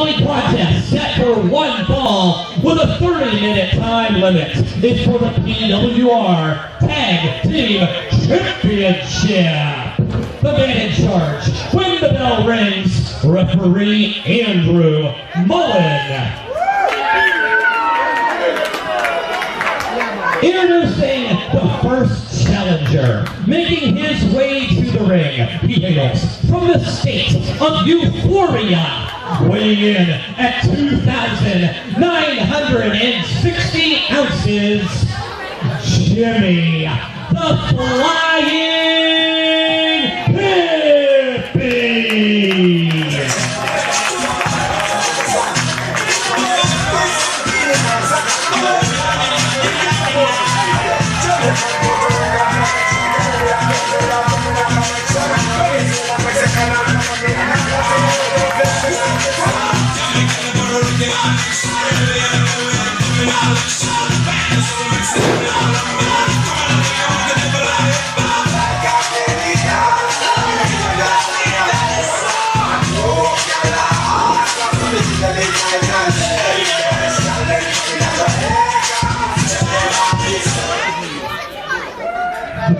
following contest, set for one fall with a 30-minute time limit, is for the PWR Tag Team Championship. The man in charge, when the bell rings, referee Andrew Mullen. Introducing the first challenger, making his way to the ring, he hails from the state of Euphoria, weighing in at 2,960 ounces, Jimmy the Flying Hippie.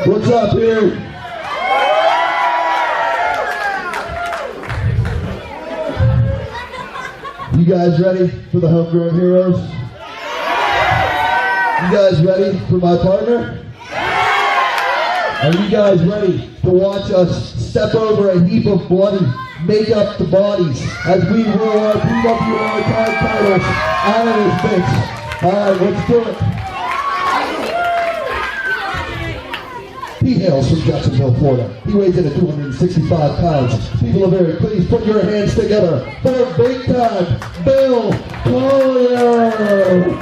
What's up, here? You guys ready for the Homegrown Heroes? You guys ready for my partner? Are you guys ready to watch us step over a heap of blood and make up the bodies as we roll our PWR tag titles out of this bitch? Alright, let's do it. He hails from Jacksonville, Florida. He weighs in at 265 pounds. People are very pleased. Put your hands together for big time Bill Collier.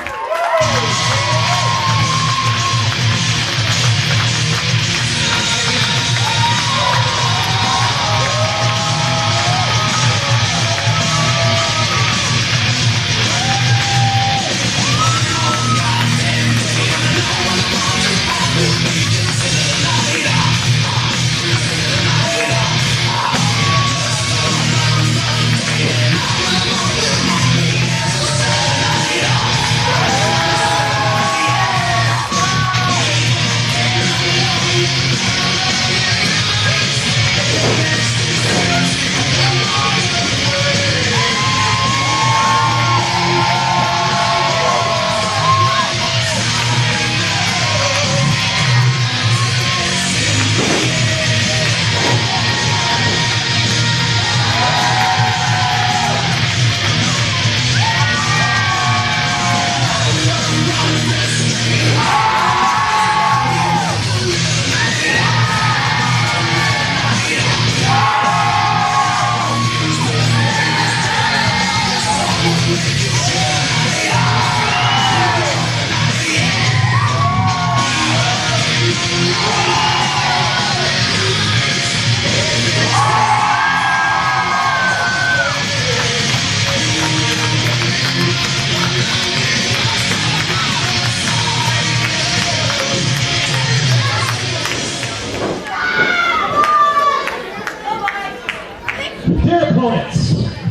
Their opponents,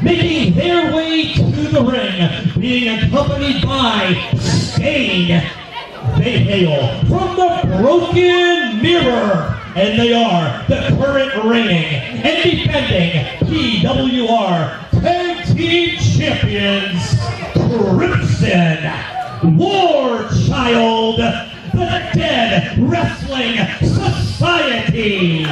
making their way to the ring, being accompanied by Stain. They hail from the Broken Mirror, and they are the current reigning and defending PWR Tag Team Champions, Crimson War Child, the Dead Wrestling Society.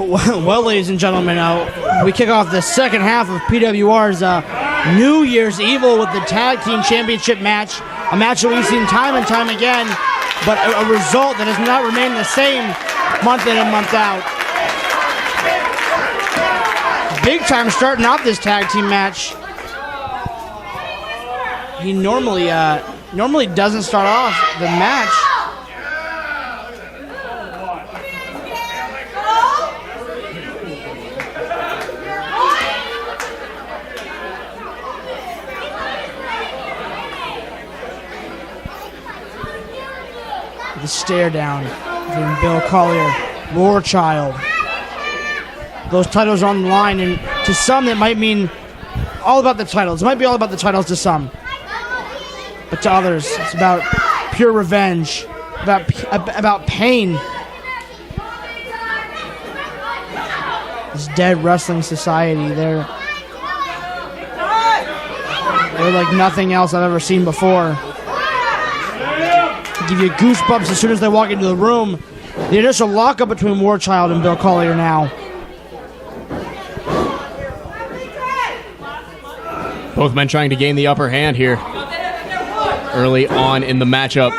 Well, ladies and gentlemen, we kick off the second half of PWR's New Year's Evil with the Tag Team Championship match. A match that we've seen time and time again, but a result that has not remained the same month in and month out. Big Time starting off this tag team match. He normally doesn't start off the match. The stare down from Bill Collier, War Child. Those titles are on the line, and to some that might mean all about the titles. It might be all about the titles to some, but to others, it's about pure revenge, about pain. This Dead Wrestling Society, they're like nothing else I've ever seen before. Give you goosebumps as soon as they walk into the room. The initial lockup between War Child and Bill Collier now. Both men trying to gain the upper hand here early on in the matchup.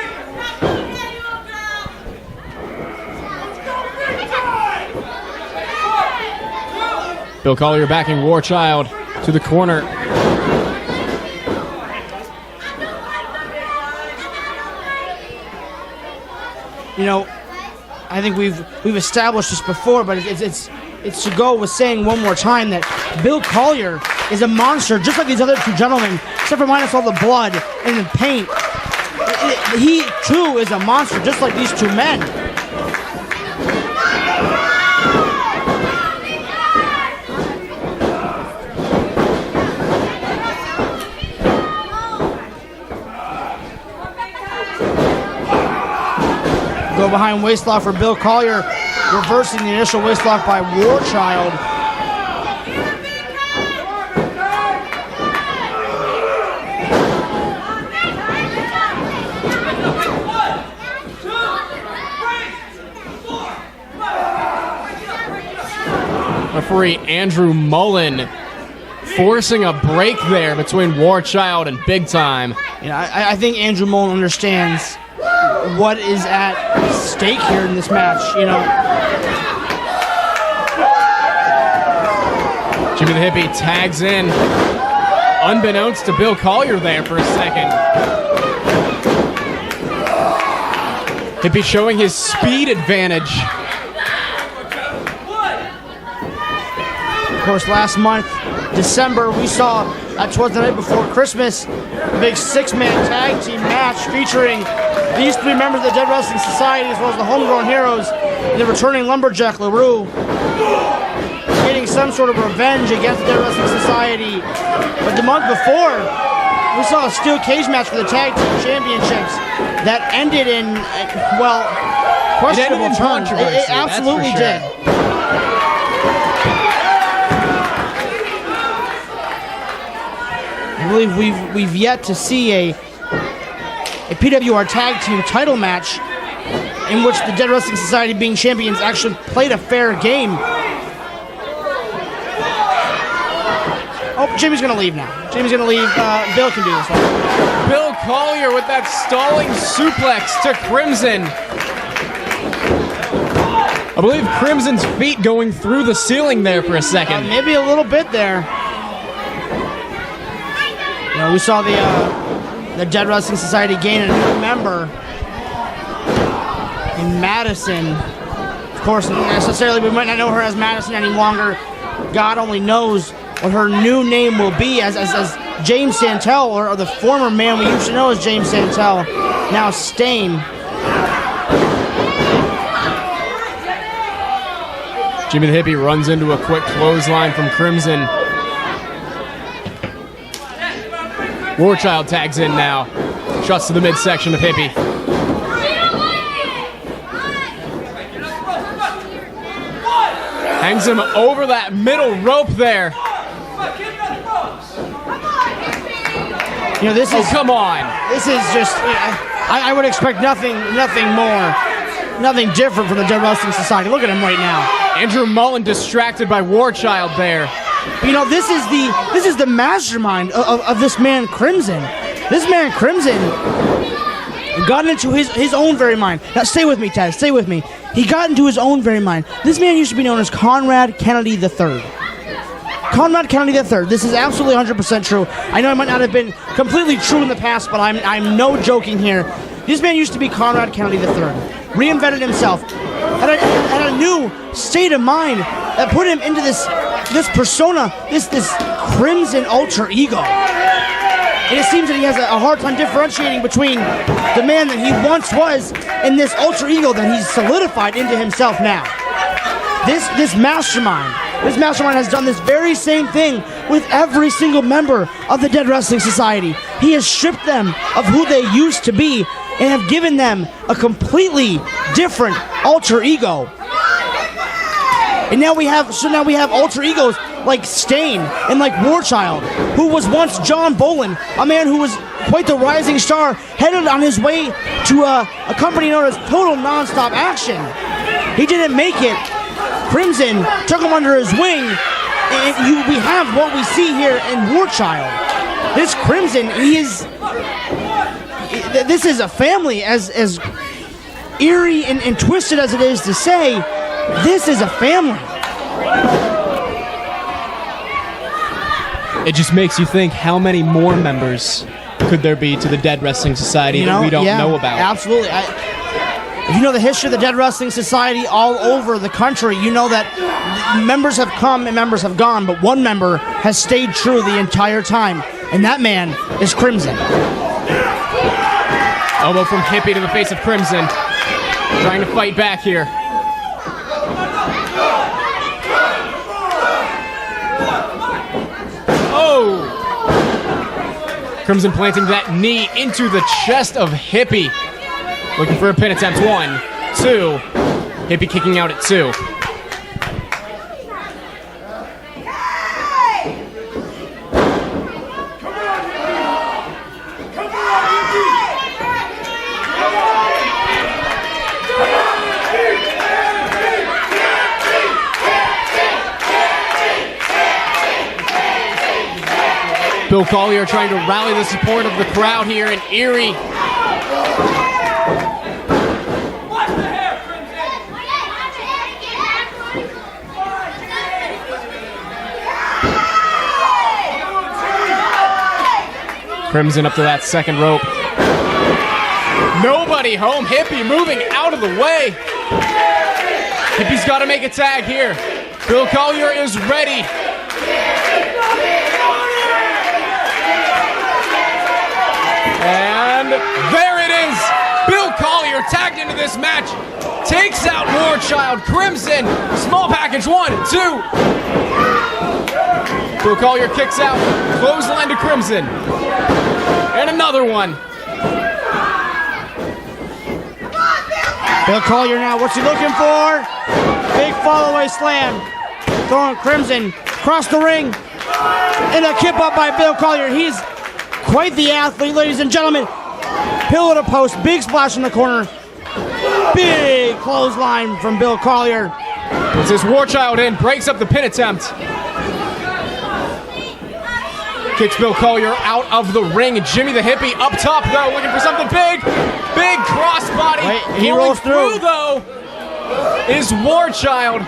Bill Collier backing War Child to the corner. You know, I think we've established this before, but it's to go with saying one more time that Bill Collier is a monster, just like these other two gentlemen, except for minus all the blood and the paint. He too is a monster, just like these two men. Go behind waistlock for Bill Collier, reversing the initial waistlock by War Child. Referee Andrew Mullen forcing a break there between War Child and Big Time. You know, I think Andrew Mullen understands what is at stake here in this match, you know. Jimmy the Hippie tags in, unbeknownst to Bill Collier there for a second. Hippie showing his speed advantage. Of course, last month, December, we saw, towards the night before Christmas, a big six-man tag team match featuring these three members of the Dead Wrestling Society, as well as the Homegrown Heroes, and the returning Lumberjack LaRue, getting some sort of revenge against the Dead Wrestling Society. But the month before, we saw a steel cage match for the Tag Team Championships that ended in, well, questionable terms. It absolutely did. I believe we've yet to see a PWR Tag Team title match in which the Dead Wrestling Society, being champions, actually played a fair game. Oh, Jimmy's going to leave now. Jimmy's going to leave. Bill can do this one. Bill Collier with that stalling suplex to Crimson. I believe Crimson's feet going through the ceiling there for a second. Maybe a little bit there. You know, we saw the Dead Wrestling Society gain a new member in Madison. Of course, necessarily we might not know her as Madison any longer. God only knows what her new name will be as James Santel, or the former man we used to know as James Santel, now Stain. Jimmy the Hippie runs into a quick clothesline from Crimson. War Child tags in now. Shots to the midsection of Hippie. Hangs him over that middle rope there. You know, this is... Oh, come on. This is just... I would expect nothing more. Nothing different from the Dead Wrestling Society. Look at him right now. Andrew Mullen distracted by Warchild there. You know, this is the mastermind of this man Crimson. This man Crimson got into his own very mind. Now, stay with me, Ted. Stay with me. He got into his own very mind. This man used to be known as Conrad Kennedy III. Conrad Kennedy III. This is absolutely 100% true. I know it might not have been completely true in the past, but I'm no joking here. This man used to be Conrad Kennedy III. Reinvented himself. Had a new state of mind that put him into this persona, this Crimson alter ego. And it seems that he has a hard time differentiating between the man that he once was and this alter ego that he's solidified into himself now. This mastermind has done this very same thing with every single member of the Dead Wrestling Society. He has stripped them of who they used to be and have given them a completely different alter ego. And now we have alter egos like Stain and like Warchild, who was once John Bolin, a man who was quite the rising star, headed on his way to a company known as Total Nonstop Action. He didn't make it. Crimson took him under his wing, and we have what we see here in Warchild. This Crimson, this is a family, as eerie and twisted as it is to say. This is a family. It just makes you think, how many more members could there be to the Dead Wrestling Society that we don't know about? Absolutely. If you know the history of the Dead Wrestling Society all over the country, you know that members have come and members have gone, but one member has stayed true the entire time, and that man is Crimson. Elbow from Hippie to the face of Crimson. Trying to fight back here. Oh! Crimson planting that knee into the chest of Hippie. Looking for a pin attempt. 1, 2. Hippie kicking out at 2. Bill Collier trying to rally the support of the crowd here in Erie. Crimson up to that second rope. Nobody home. Hippie moving out of the way. Hippie's got to make a tag here. Bill Collier is ready. And there it is. Bill Collier tagged into this match. Takes out Warchild. Crimson. Small package. 1, 2. Bill Collier kicks out. Clothesline to Crimson. And another one. Bill Collier now, what's he looking for? Big fall-away slam. Throwing Crimson across the ring. And a kip up by Bill Collier. He's quite the athlete, ladies and gentlemen. Pillow to post, big splash in the corner. Big clothesline from Bill Collier. Puts his Warchild in, breaks up the pin attempt. Kicks Bill Collier out of the ring. Jimmy the Hippie up top, though, looking for something big. Big crossbody. Wait, he rolls through. Though, is Warchild.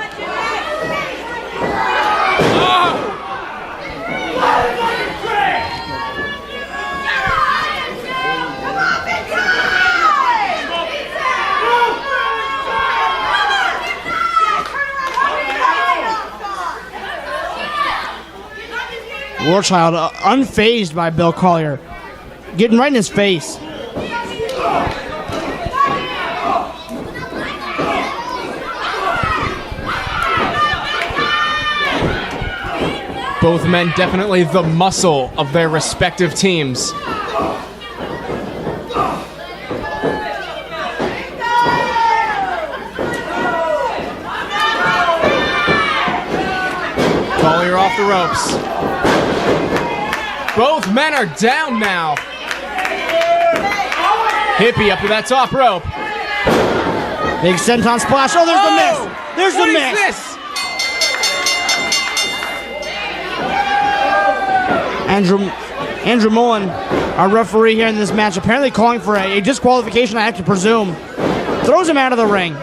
Warchild unfazed by Bill Collier. Getting right in his face. Both men definitely the muscle of their respective teams. Collier off the ropes. Both men are down now. Hippie up to that top rope. Big senton splash. Oh, there's the miss. There's the What is miss. this? Andrew Mullen, our referee here in this match, apparently calling for a disqualification, I have to presume. Throws him out of the ring.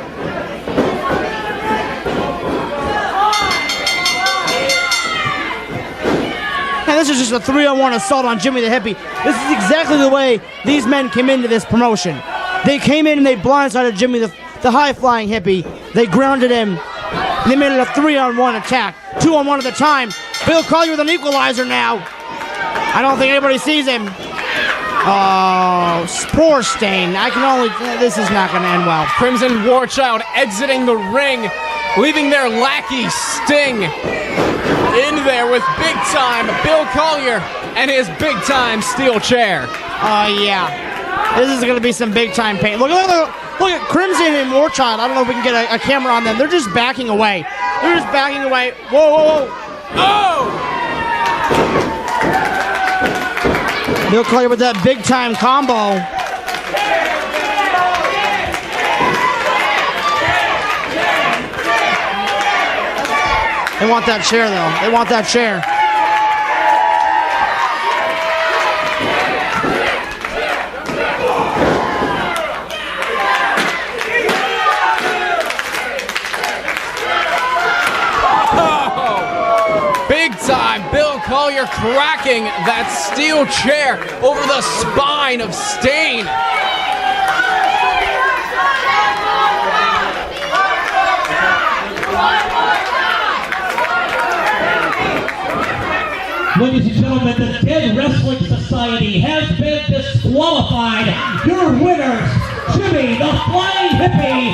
And this is just a 3-on-1 assault on Jimmy the Hippie. This is exactly the way these men came into this promotion. They came in and they blindsided Jimmy the high-flying hippie. They grounded him. And they made it a 3-on-1 attack. 2-on-1 at the time. Bill Collier with an equalizer now. I don't think anybody sees him. Oh, poor Stain. This is not going to end well. Crimson War Child exiting the ring, leaving their lackey Sting in there with big time Bill Collier and his big time steel chair. Yeah. This is going to be some big time pain. Look at Crimson and War Child. I don't know if we can get a camera on them. They're just backing away. Whoa. Oh! Bill Collier with that big time combo. They want that chair though. They want that chair. Big time Bill Collier cracking that steel chair over the spine of Stain. Ladies and gentlemen, the Dead Wrestling Society has been disqualified. Your winners, Jimmy the Flying Hippie,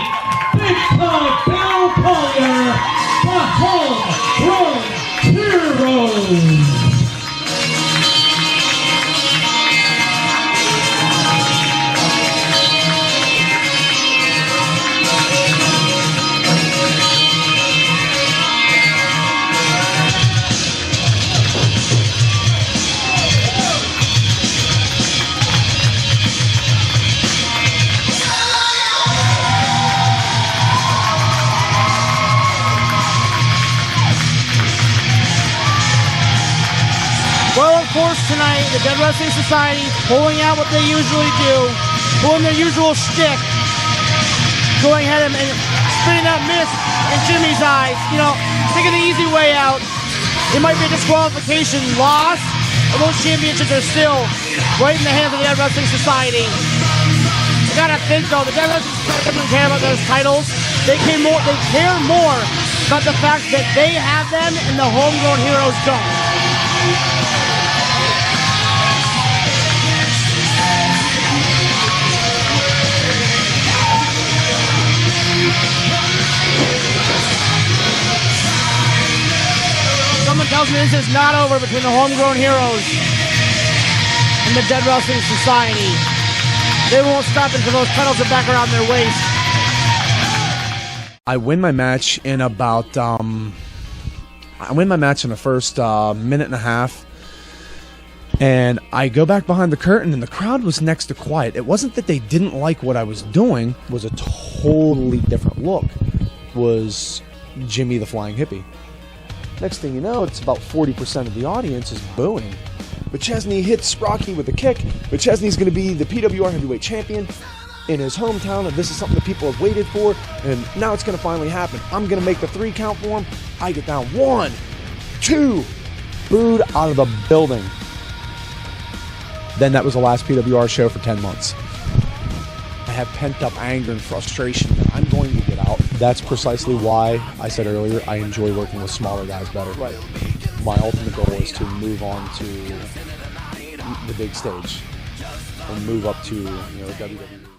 Big Time Bill Collier, the Homegrown Heroes. Well, of course, tonight, the Dead Wrestling Society pulling out what they usually do, pulling their usual shtick, going ahead and spitting that mist in Jimmy's eyes, taking the easy way out. It might be a disqualification loss, but those championships are still right in the hands of the Dead Wrestling Society. You gotta think, though, the Dead Wrestling Society doesn't care about those titles. They care more about the fact that they have them and the Homegrown Heroes don't. Someone tells me this is not over between the Homegrown Heroes and the Dead Wrestling Society. They won't stop until those titles are back around their waist. I win my match in about, the first minute and a half. And I go back behind the curtain, and the crowd was next to quiet. It wasn't that they didn't like what I was doing. It was a totally different look. It was Jimmy the Flying Hippie. Next thing you know, it's about 40% of the audience is booing. McChesney hits Sprocky with a kick. McChesney's going to be the PWR Heavyweight Champion in his hometown, and this is something that people have waited for, and now it's going to finally happen. I'm going to make the 3 count for him. I get down 1, 2, booed out of the building. Then that was the last PWR show for 10 months. I have pent-up anger and frustration that I'm going to get out. That's precisely why I said earlier I enjoy working with smaller guys better. Right. My ultimate goal is to move on to the big stage and move up to WWE.